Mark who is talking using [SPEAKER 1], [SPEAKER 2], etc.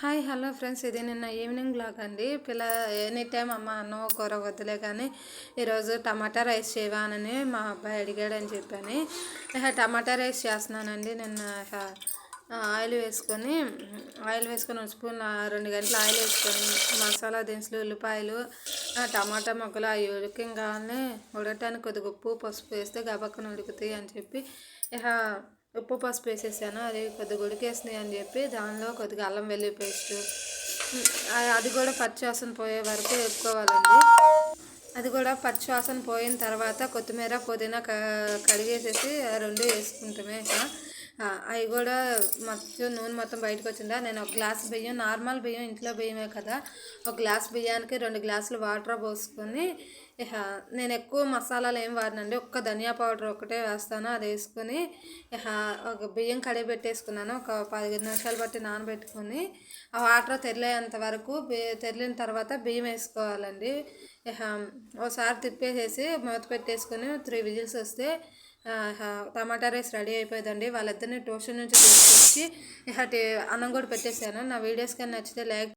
[SPEAKER 1] Hi hello friends, ఇది నిన్న evening blog అండి. ఎనీ టైం అమ్మ అన్నం కూర వద్దులే కానీ ఈరోజు టమాటా రైస్ చేయవానని మా అబ్బాయి అడిగాడని చెప్పని టమాటా రైస్ చేస్తున్నానండి. నిన్న ఆయిల్ వేసుకొని 1 స్పూన్ 2 గంటలు ఆయిల్ వేసుకొని మసాలా దినుసులు, ఉల్లిపాయలు, టమాటా మొక్కలు అవి ఉడికంగానే ఉడకటానికి కొద్దిగా ఉప్పు పసుపు వేస్తే గబక్కన ఉడుకుతాయి అని చెప్పి ఉప్పు పసుపు వేసేసాను. అది కొద్దిగా ఉడికేసినాయి అని చెప్పి దానిలో కొద్దిగా అల్లం వెల్లుల్లి పేస్ట్, అది కూడా పచ్చివాసన పోయే వరకు వేపుకోవాలండి. అది కూడా పచ్చివాసన పోయిన తర్వాత కొత్తిమీర పుదీనా కడిగేసేసి రెండు వేసుకుంటామే. అవి కూడా నూనె మొత్తం బయటకు వచ్చిందా. నేను ఒక గ్లాస్ బియ్యం, నార్మల్ బియ్యం, ఇంట్లో బియ్యమే కదా, ఒక గ్లాస్ బియ్యానికి 2 గ్లాసులు వాటర్ పోసుకొని నేను ఎక్కువ మసాలాలు ఏం వాడినండి. ఒక్క ధనియా పౌడర్ ఒకటే వేస్తాను. అది వేసుకొని ఒక బియ్యం కడిగి పెట్టేసుకున్నాను. ఒక 15 నిమిషాలు బట్టి నానబెట్టుకొని ఆ వాటర్ తెరలేంత వరకు తెరిలిన తర్వాత బియ్యం వేసుకోవాలండి. ఒకసారి తిప్పేసేసి మూత పెట్టేసుకొని 3 విజిల్స్ వస్తే టమాటా రైస్ రెడీ అయిపోయిందండి. వాళ్ళిద్దరిని ట్యూషన్ నుంచి తీసుకొచ్చి అన్నం కూడా పెట్టేశాను. నా వీడియోస్ కానీ నచ్చితే లైక్